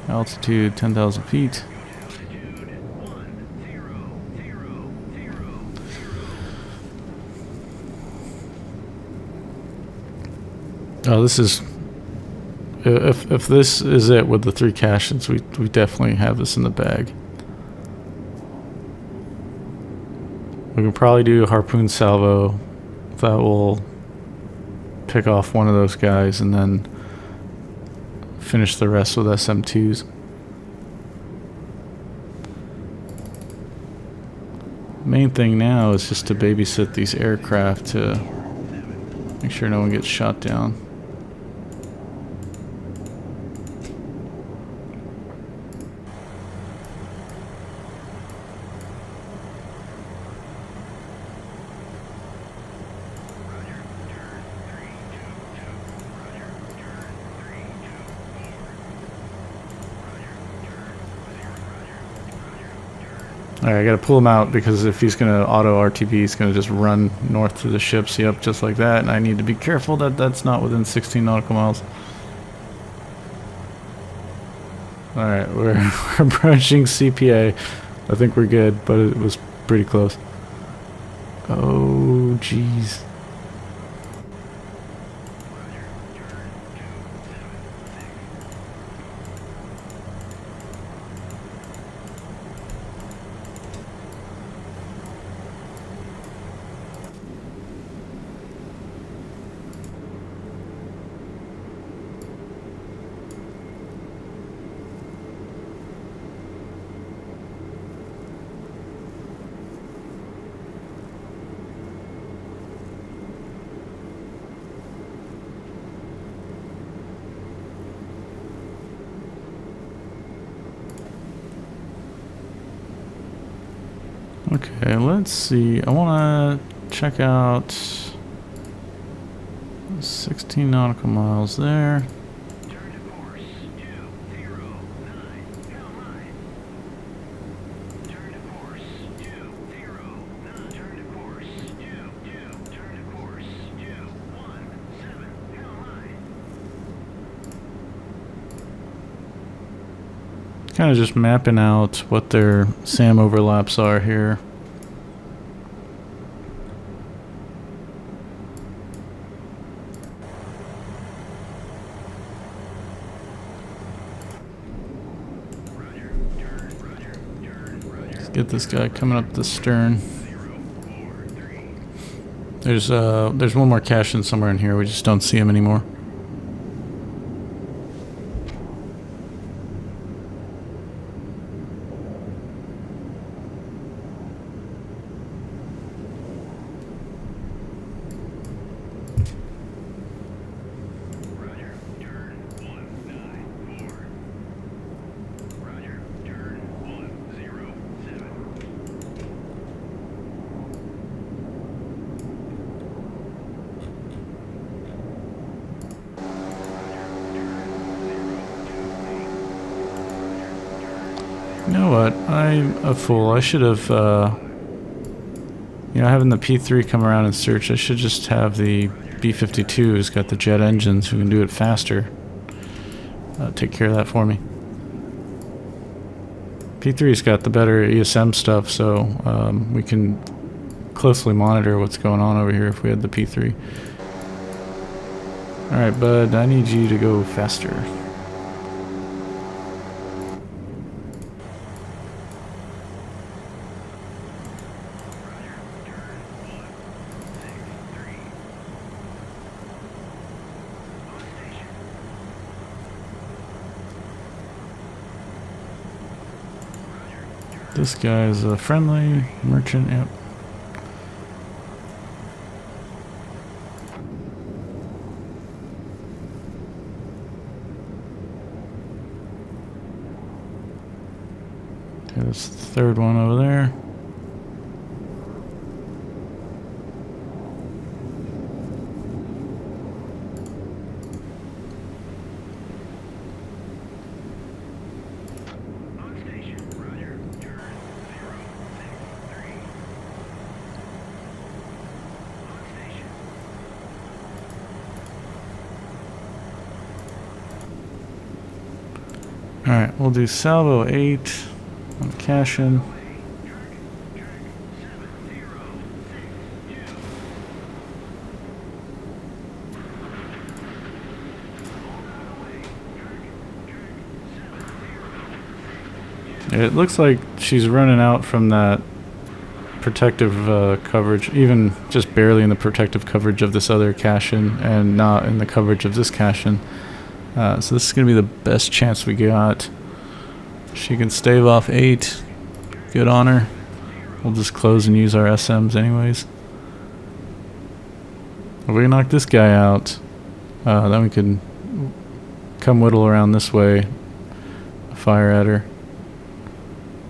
altitude 10,000 feet. Oh, this is... If this is it with the 3 cashions, we definitely have this in the bag. We can probably do a harpoon salvo. That will pick off one of those guys and then finish the rest with SM2s. Main thing now is just to babysit these aircraft to make sure no one gets shot down. Alright, I gotta pull him out because if he's gonna auto RTB, he's gonna just run north to the ships, yep, just like that, and I need to be careful that that's not within 16 nautical miles. Alright, we're approaching CPA. I think we're good, but it was pretty close. Oh, jeez. Okay, let's see. I want to check out 16 nautical miles there. Turn to course 209. Turn to course 209. Turn to course 22. Turn to course 217. Kind of just mapping out what their SAM overlaps are here. Let's get this guy coming up the stern. There's one more cashion somewhere in here. We just don't see him anymore. Roger, turn 194. Roger, turn what? I'm a fool. I should have, you know, having the P3 come around and search, I should just have the B-52 who's got the jet engines who can do it faster. Take care of that for me. P3's got the better ESM stuff, so we can closely monitor what's going on over here if we had the P3. Alright, bud, I need you to go faster. This guy's a friendly merchant, yep. Okay, that's the third one over there. Alright, we'll do salvo 8 on cashion. It looks like she's running out from that protective coverage, even just barely in the protective coverage of this other cashion and not in the coverage of this cashion. So this is going to be the best chance we got. She can stave off 8. Good on her. We'll just close and use our SMs anyways. If we knock this guy out, then we can come whittle around this way, fire at her,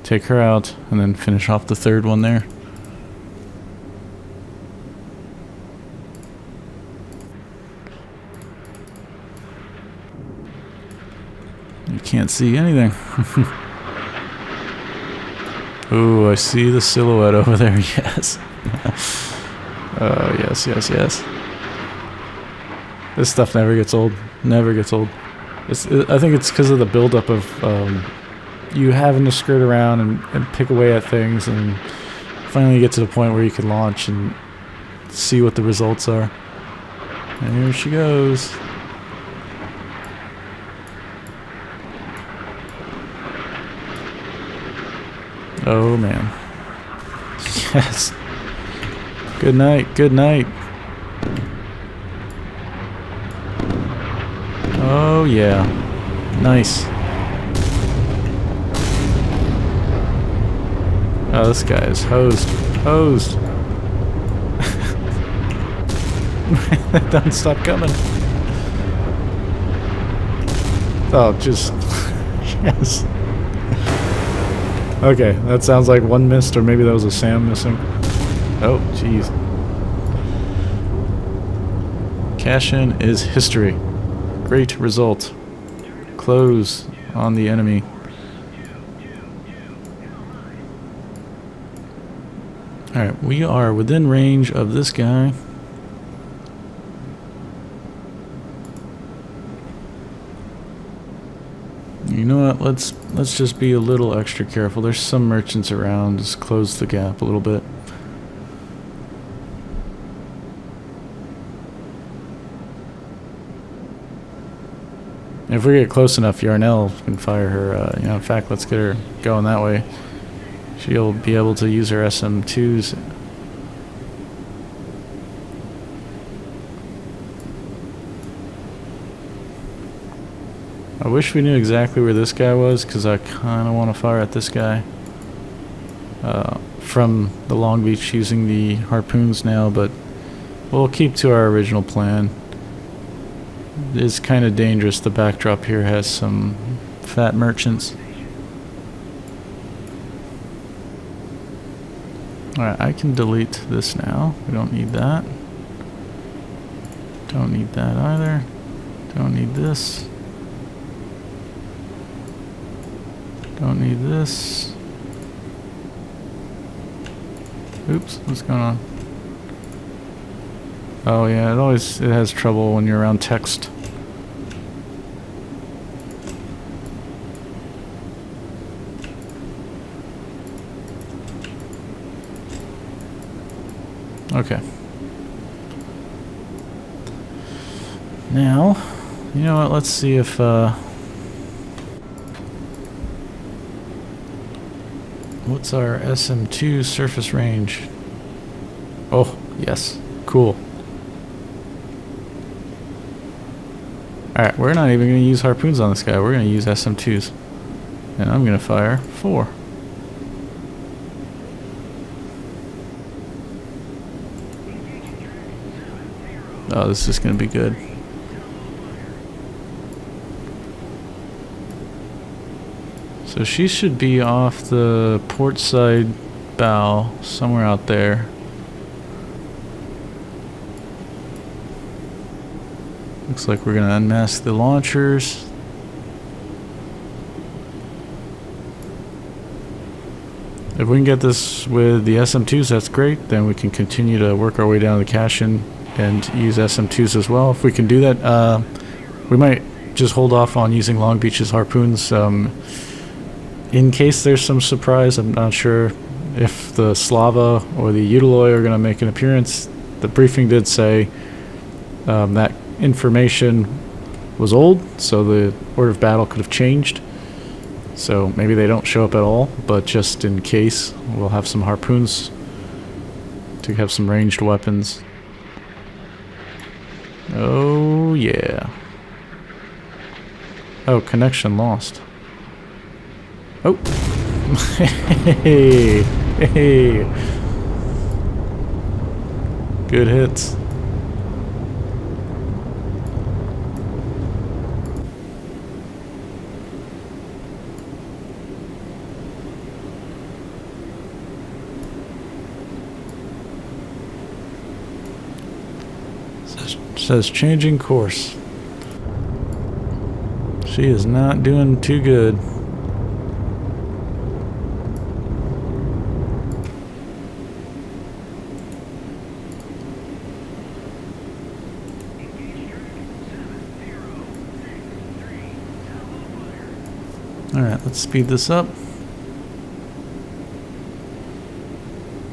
take her out, and then finish off the third one there. You can't see anything. Ooh, I see the silhouette over there, yes. Yes, yes, yes. This stuff never gets old. Never gets old. I think it's because of the buildup of you having to skirt around and pick away at things, and finally you get to the point where you can launch and see what the results are. And here she goes. Oh man. Yes. Good night, good night. Oh yeah. Nice. Oh, this guy is hosed. Hosed. Don't stop coming. Oh, just... yes. Okay, that sounds like one missed, or maybe that was a SAM missing. Oh, jeez. Cash-in is history. Great result. Close on the enemy. Alright, we are within range of this guy. You know what, let's just be a little extra careful. There's some merchants around. Just close the gap a little bit. If we get close enough, Yarnell can fire her, you know, in fact, let's get her going that way. She'll be able to use her SM2s. I wish we knew exactly where this guy was, because I kind of want to fire at this guy from the Long Beach using the harpoons now, but we'll keep to our original plan. It's kind of dangerous. The backdrop here has some fat merchants. Alright, I can delete this now. We don't need that. Don't need that either. Don't need this. Don't need this. Oops, what's going on? Oh yeah, it has trouble when you're around text. Okay. Now, you know what, let's see if what's our SM2 surface range? Oh, yes. Cool. Alright, we're not even going to use harpoons on this guy. We're going to use SM2s. And I'm going to fire 4. Oh, this is going to be good. So she should be off the port side bow, somewhere out there. Looks like we're going to unmask the launchers. If we can get this with the SM2s, that's great. Then we can continue to work our way down the cashion and use SM2s as well. If we can do that, we might just hold off on using Long Beach's harpoons in case there's some surprise. I'm not sure if the Slava or the Utiloi are going to make an appearance. The briefing did say that information was old, so the order of battle could have changed. So maybe they don't show up at all, but just in case, we'll have some harpoons to have some ranged weapons. Oh yeah. Oh, connection lost. Oh. Hey, hey. Good hits. Says changing course. She is not doing too good. Alright, let's speed this up.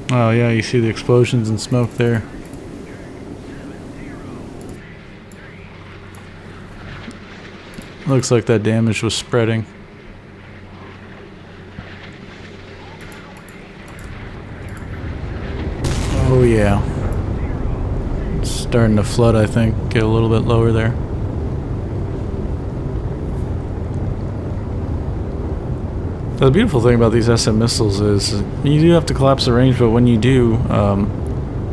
Oh yeah, you see the explosions and smoke there. Looks like that damage was spreading. Oh yeah. It's starting to flood, I think. Get a little bit lower there. The beautiful thing about these SM missiles is you do have to collapse the range, but when you do,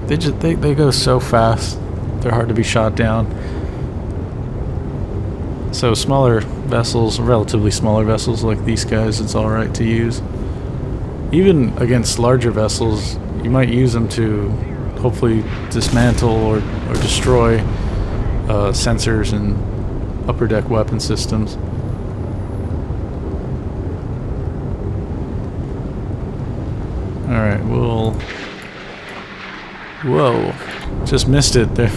they go so fast. They're hard to be shot down. So smaller vessels, relatively smaller vessels like these guys, it's alright to use. Even against larger vessels, you might use them to hopefully dismantle or destroy sensors and upper deck weapon systems. Alright, we'll... Whoa, just missed it. There,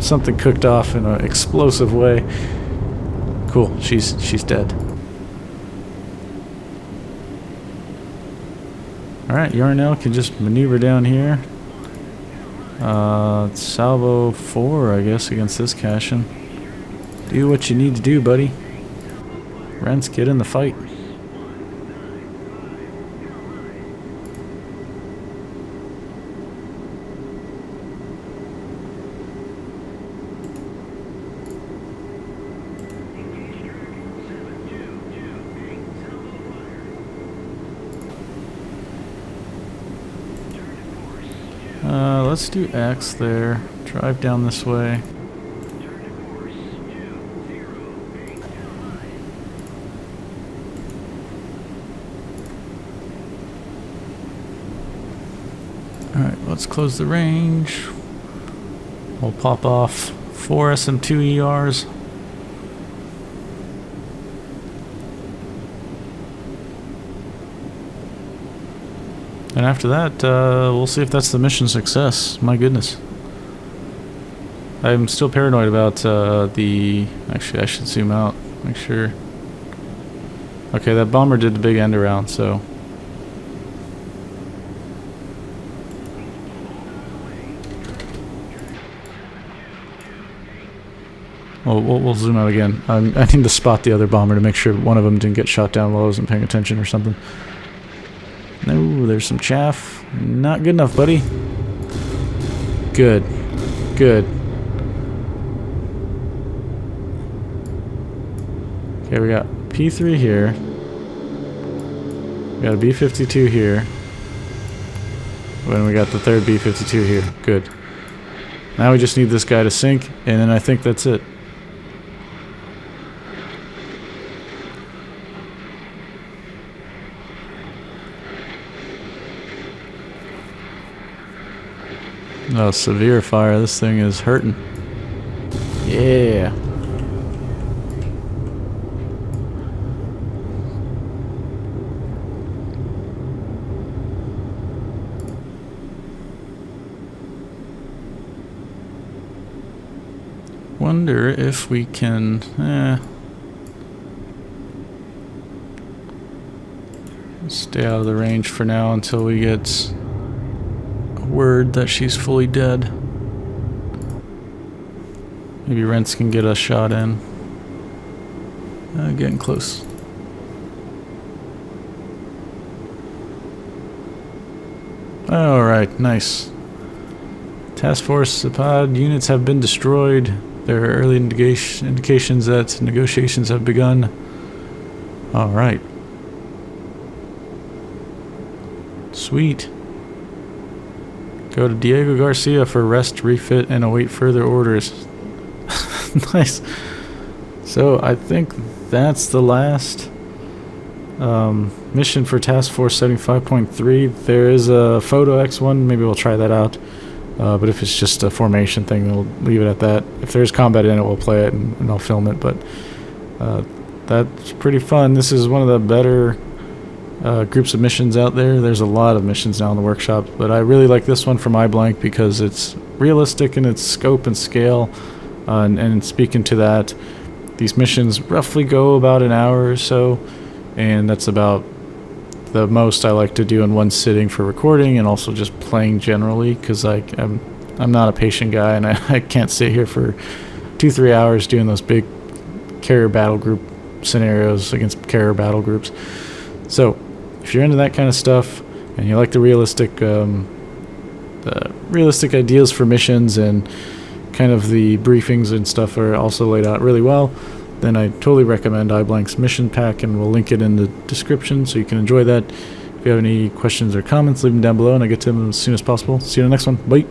something cooked off in an explosive way. Cool, she's dead. Alright, Yarnell can just maneuver down here. Salvo 4, I guess, against this cashion. Do what you need to do, buddy. Rents, get in the fight. Let's do X there. Drive down this way. Alright, let's close the range. We'll pop off 4 SM2 ERs. And after that, we'll see if that's the mission success. My goodness. I'm still paranoid about the... Actually, I should zoom out. Make sure. Okay, that bomber did the big end around, so... Well, we'll zoom out again. I need to spot the other bomber to make sure one of them didn't get shot down while I wasn't paying attention or something. No, there's some chaff. Not good enough, buddy. Good. Good. Okay, we got P3 here. We got a B-52 here. Then we got the third B-52 here. Good. Now we just need this guy to sink, and then I think that's it. Oh, severe fire. This thing is hurting. Yeah. Wonder if we can... stay out of the range for now until we get... word that she's fully dead. Maybe Rents can get a shot in. Getting close. Alright, nice. Task Force Zapad units have been destroyed. There are early indications that negotiations have begun. Alright. Sweet. Go to Diego Garcia for rest, refit, and await further orders. Nice. So I think that's the last mission for Task Force 75.3. There is a Photo X1. Maybe we'll try that out. But if it's just a formation thing, we'll leave it at that. If there's combat in it, we'll play it and I'll film it. But that's pretty fun. This is one of the better groups of missions out there. There's a lot of missions now in the workshop, but I really like this one from iBlank because it's realistic in its scope and scale. And speaking to that, these missions roughly go about an hour or so, and that's about the most I like to do in one sitting for recording and also just playing generally, because I'm not a patient guy and I can't sit here for 2-3 hours doing those big carrier battle group scenarios against carrier battle groups. So if you're into that kind of stuff and you like the realistic ideas for missions, and kind of the briefings and stuff are also laid out really well, then I totally recommend iBlank's mission pack, and we'll link it in the description so you can enjoy that. If you have any questions or comments, leave them down below and I'll get to them as soon as possible. See you in the next one. Bye.